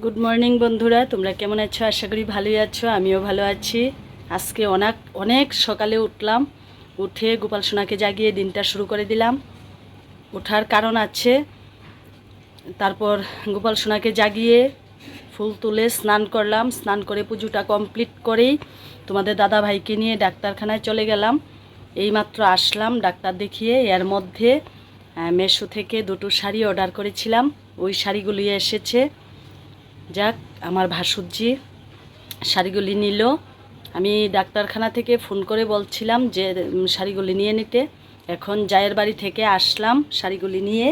Good morning বন্ধুরা, তোমরা কেমন আছো? আশা করি ভালোই আছো। আমিও ভালো আছি। আজকে অনেক সকালে উঠলাম। উঠে গোপাল সোনাকে জাগিয়ে দিনটা শুরু করে দিলাম। ওঠার কারণ আছে। তারপর গোপাল সোনাকে জাগিয়ে ফুল তুলে স্নান করলাম। স্নান করে পুজোটা কমপ্লিট করেই তোমাদের দাদা ভাইকে নিয়ে ডাক্তারখানায় চলে গেলাম। এইমাত্র আসলাম ডাক্তার দেখিয়ে। এর মধ্যে মেশো থেকে দুটো শাড়ি অর্ডার করেছিলাম, ওই শাড়িগুলি এসেছে। যাক, আমার ভাসুরজি শাড়িগুলি নিল। আমি ডাক্তারখানা থেকে ফোন করে বলছিলাম যে শাড়িগুলি নিয়ে নিতে। এখন জায়ের বাড়ি থেকে আসলাম শাড়িগুলি নিয়ে।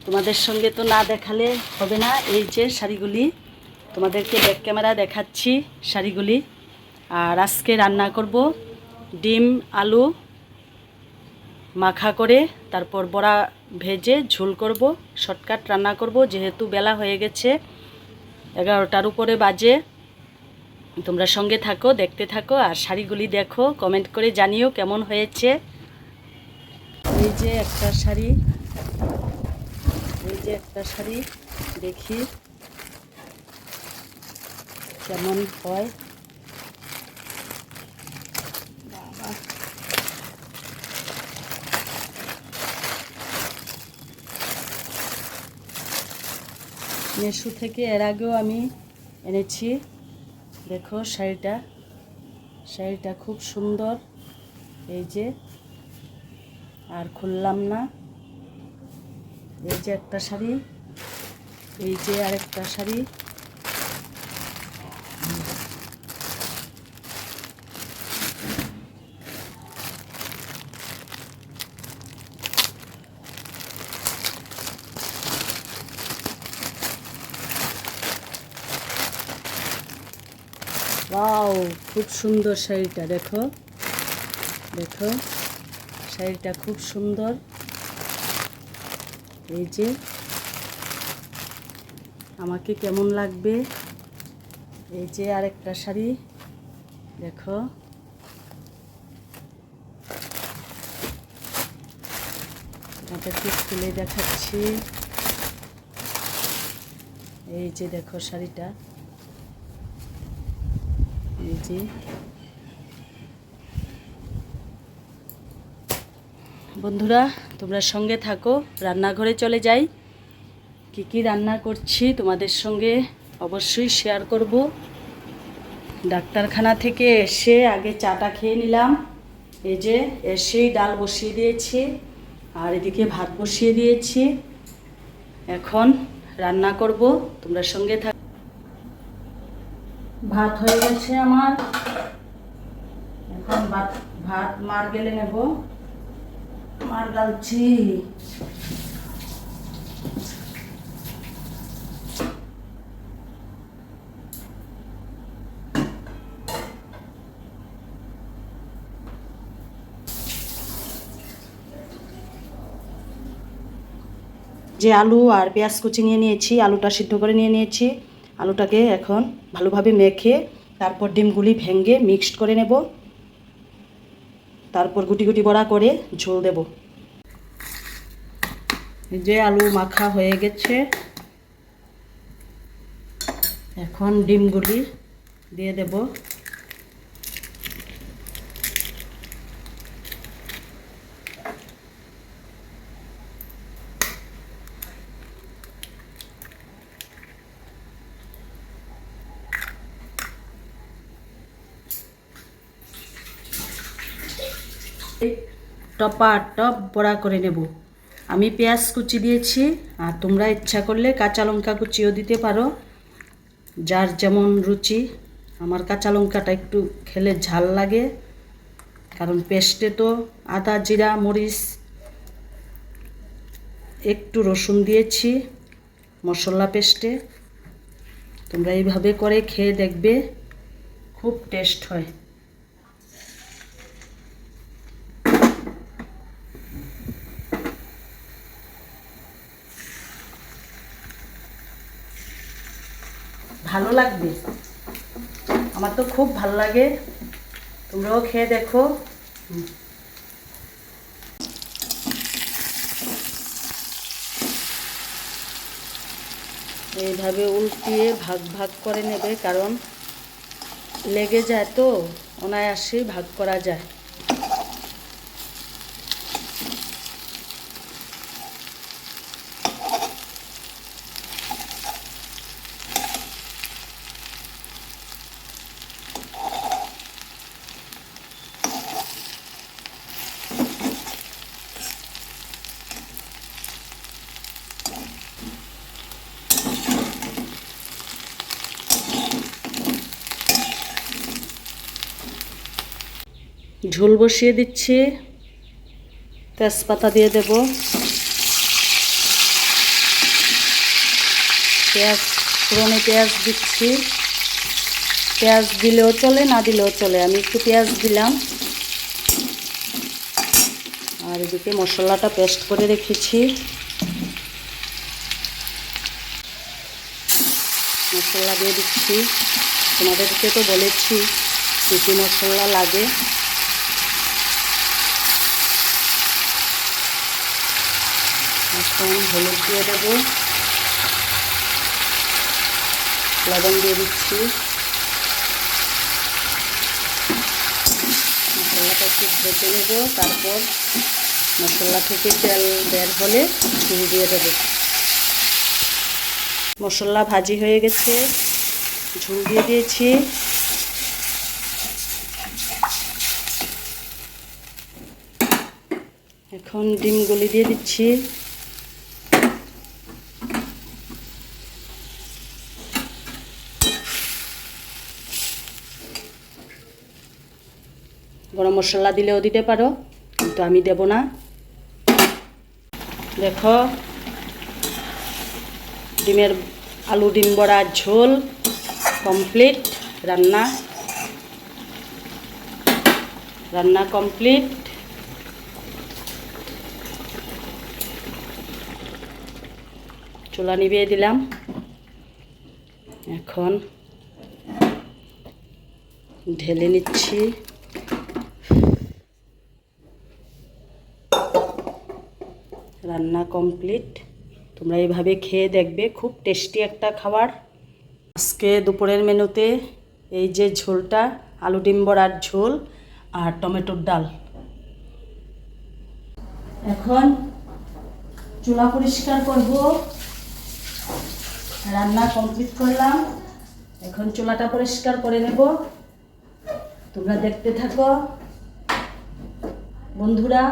তোমাদের সঙ্গে তো না দেখালে হবে না। এই যে শাড়িগুলি, তোমাদেরকে ব্যাক ক্যামেরা দেখাচ্ছি শাড়িগুলি। আর আজকে রান্না করব ডিম আলু মাখা করে, তারপর বড়া ভেজে ঝোল করব। শর্টকাট রান্না করব, যেহেতু বেলা হয়ে গেছে, 11টার উপরে বাজে। তোমরা সঙ্গে থাকো, দেখতে থাকো আর শাড়িগুলি দেখো, কমেন্ট করে জানিও কেমন হয়েছে। এই যে একটা শাড়ি, দেখি কেমন হয়। বাবা, মেশো থেকে এর আগেও আমি এনেছি। দেখো শাড়িটা খুব সুন্দর। এই যে, আর খুললাম না। এই যে একটা শাড়ি, এই যে আরেকটা শাড়ি। ওয়াও, খুব সুন্দর শাড়িটা। দেখো শাড়িটা খুব সুন্দর। এই যে, আমাকে কেমন লাগবে। এই যে আরেকটা শাড়ি, দেখো। আপনাদেরকে খুলে দেখাচ্ছি। এই যে দেখো শাড়িটা, এই যে। বন্ধুরা, তোমরা সঙ্গে থাকো, রান্নাঘরে চলে যাই। কি রান্না করছি তোমাদের সঙ্গে অবশ্যই শেয়ার করব। ডাক্তারখানা থেকে এসে আগে চাটা খেয়ে নিলাম। এই যে এসেই ডাল বসিয়ে দিয়েছি, আর এদিকে ভাত বসিয়ে দিয়েছি। এখন রান্না করব, তোমরা সঙ্গে থাকো। ভাত হয়ে গেছে আমার। এখন ভাত মার গেলে নেব। মার ডালছি। যে আলু আর পেঁয়াজ কুচি নিয়ে নিয়েছি, আলুটা সিদ্ধ করে নিয়ে নিয়েছি। আলুটাকে এখন ভালোভাবে মেখে তারপর ডিমগুলি ভেঙে মিক্সড করে নেব। তারপর গুটি গুটি বড়া করে ঝোল দেব। যে আলু মাখা হয়ে গেছে, এখন ডিমগুলি দিয়ে দেব। টপ বড়া করে নেব। আমি পেঁয়াজ কুচি দিয়েছি, আর তোমরা ইচ্ছা করলে কাঁচা লঙ্কা কুচিও দিতে পারো, যার যেমন রুচি। আমার কাঁচা লঙ্কাটা একটু খেলে ঝাল লাগে, কারণ পেস্টে তো আদা জিরা মরিচ একটু রসুন দিয়েছি মশলা পেস্টে। তোমরা এইভাবে করে খেয়ে দেখবে, খুব টেস্ট হয়। ভালো লাগবে, আমার তো খুব ভালো লাগে। তোমরাও খেয়ে দেখো। এইভাবে উল্টিয়ে ভাগ ভাগ করে নেবে, কারণ লেগে যায় তো, অনায়াসেই ভাগ করা যায়। ঝোল বসিয়ে দিচ্ছি, তেজপাতা দিয়ে দেব, পেঁয়াজ, ফোড়নে পেঁয়াজ দিচ্ছি। পেঁয়াজ দিলেও চলে, না দিলেও চলে, আমি একটু পেঁয়াজ দিলাম। আর এদিকে মশলাটা পেস্ট করে রেখেছি, মশলা দিয়ে দিচ্ছি। তোমাদেরকে তো বলেছি কী কী মশলা লাগে। এখন হলুদ দিয়ে দেবো, লবণ দিয়ে দিচ্ছি। মশলাটা একটু ভেজে নেব, তারপর মশলা থেকে তেল বের হলে ঘি দিয়ে দেব। মশলা ভাজি হয়ে গেছে, ঝোল দিয়ে দিয়েছি। এখন ডিমগুলি দিয়ে দিচ্ছি। গরম মশলা দিলেও দিতে পারো, কিন্তু আমি দেব না। দেখো, আলু ডিম বড়ার ঝোল কমপ্লিট। রান্না কমপ্লিট। চুলা নিভিয়ে দিলাম। এখন ঢেলে নিচ্ছি। রান্না কমপ্লিট। তোমরা এইভাবে খেয়ে দেখবে, খুব টেস্টি একটা খাবার। আজকে দুপুরের মেনুতে এই যে ঝোলটা, আলু ডিম বড়ার ঝোল আর টমেটোর ডাল। এখন চুলা পরিষ্কার করব। রান্না কমপ্লিট করলাম, এখন চুলাটা পরিষ্কার করে নেব। তোমরা দেখতে থাকো। বন্ধুরা,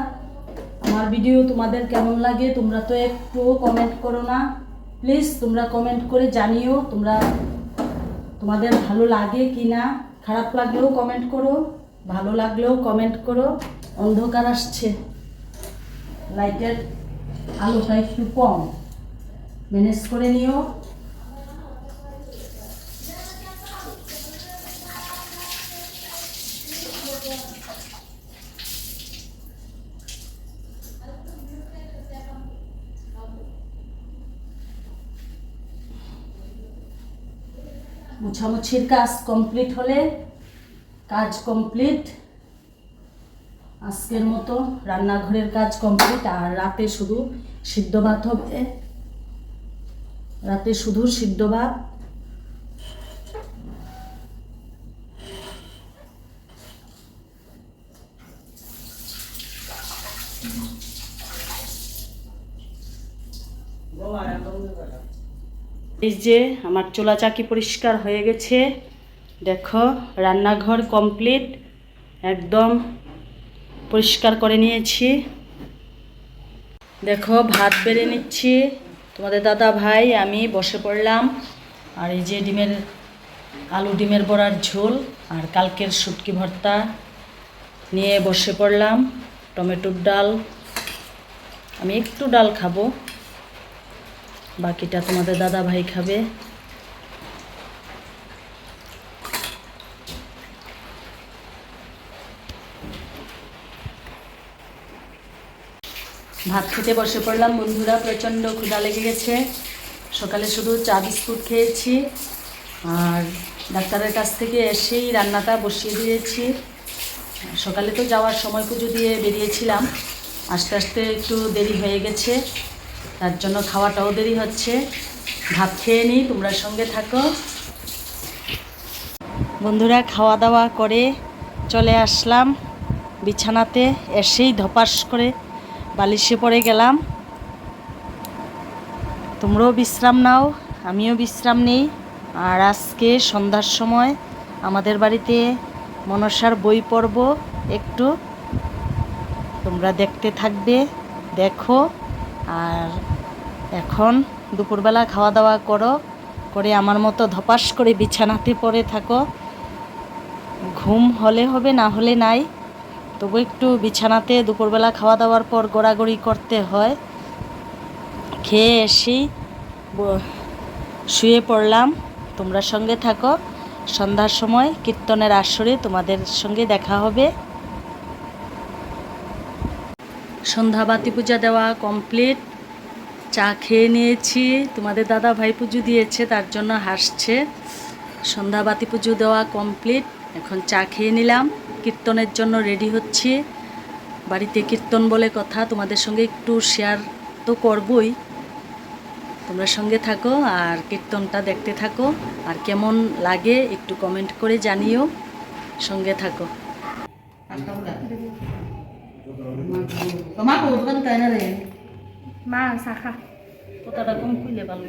আমার ভিডিও তোমাদের কেমন লাগে তোমরা তো একটু কমেন্ট করো না। প্লিজ তোমরা কমেন্ট করে জানিও তোমাদের ভালো লাগে কি না। খারাপ লাগলেও কমেন্ট করো, ভালো লাগলেও কমেন্ট করো। অন্ধকার আসছে, লাইটের আলোটা একটু কম, ম্যানেজ করে নিও। মুছামুছির কাজ কমপ্লিট হলে কাজ কমপ্লিট। আজকের মতো রান্নাঘরের কাজ কমপ্লিট। আর রাতে শুধু সিদ্ধ ভাত হবে, রাতে শুধু সিদ্ধ ভাত। এই যে আমার চুলা চাকি পরিষ্কার হয়ে গেছে। দেখো, রান্নাঘর কমপ্লিট, একদম পরিষ্কার করে নিয়েছি। দেখো, ভাত বেড়ে নিচ্ছি। তোমাদের দাদা ভাই আমি বসে পড়লাম। আর এই যে আলু ডিমের বড়ার ঝোল আর কালকের শুটকি ভর্তা নিয়ে বসে পড়লাম। টমেটোর ডাল, আমি একটু ডাল খাবো, বাকিটা তোমাদের দাদা ভাই খাবে। ভাত খেতে বসে পড়লাম বন্ধুরা। প্রচণ্ড ক্ষুধা লেগে গেছে। সকালে শুধু চা বিস্কুট খেয়েছি, আর ডাক্তারের কাছ থেকে এসেই রান্নাটা বসিয়ে দিয়েছি। সকালে তো যাওয়ার সময় পুজো দিয়ে বেরিয়েছিলাম, আস্তে আস্তে একটু দেরি হয়ে গেছে। তার জন্য খাওয়াটাও দেরি হচ্ছে। ভাত খেয়ে নিই, তোমরা সঙ্গে থাকো। বন্ধুরা, খাওয়া দাওয়া করে চলে আসলাম বিছানাতে। এসেই ধপাস করে বালিশে পড়ে গেলাম। তোমরাও বিশ্রাম নাও, আমিও বিশ্রাম নেই। আর আজকে সন্ধ্যার সময় আমাদের বাড়িতে মনসার বই পড়ব, একটু তোমরা দেখতে থাকবে, দেখো। আর এখন দুপুরবেলা খাওয়া দাওয়া করো, করে আমার মতো ধপাস করে বিছানাতে পড়ে থাকো। ঘুম হলে হবে, না হলে নাই, তবু একটু বিছানাতে দুপুরবেলা খাওয়া দাওয়ার পর গড়াগড়ি করতে হয়। খেয়ে এসেই শুয়ে পড়লাম। তোমরা সঙ্গে থাকো। সন্ধ্যার সময় কীর্তনের আসরে তোমাদের সঙ্গে দেখা হবে। সন্ধ্যা বাতি পূজা দেওয়া কমপ্লিট। চা খেয়ে নিয়েছি। তোমাদের দাদা ভাই পুজো দিয়েছে, তার জন্য হাসছে। সন্ধ্যা বাতি পুজো দেওয়া কমপ্লিট। এখন চা খেয়ে নিলাম। কীর্তনের জন্য রেডি হচ্ছি। বাড়িতে কীর্তন বলে কথা, তোমাদের সঙ্গে একটু শেয়ার তো করবই। তোমরা সঙ্গে থাকো আর কীর্তনটা দেখতে থাকো। আর কেমন লাগে একটু কমেন্ট করে জানিও। সঙ্গে থাকো। মা শাখা কতটা কম খুলে ভালো।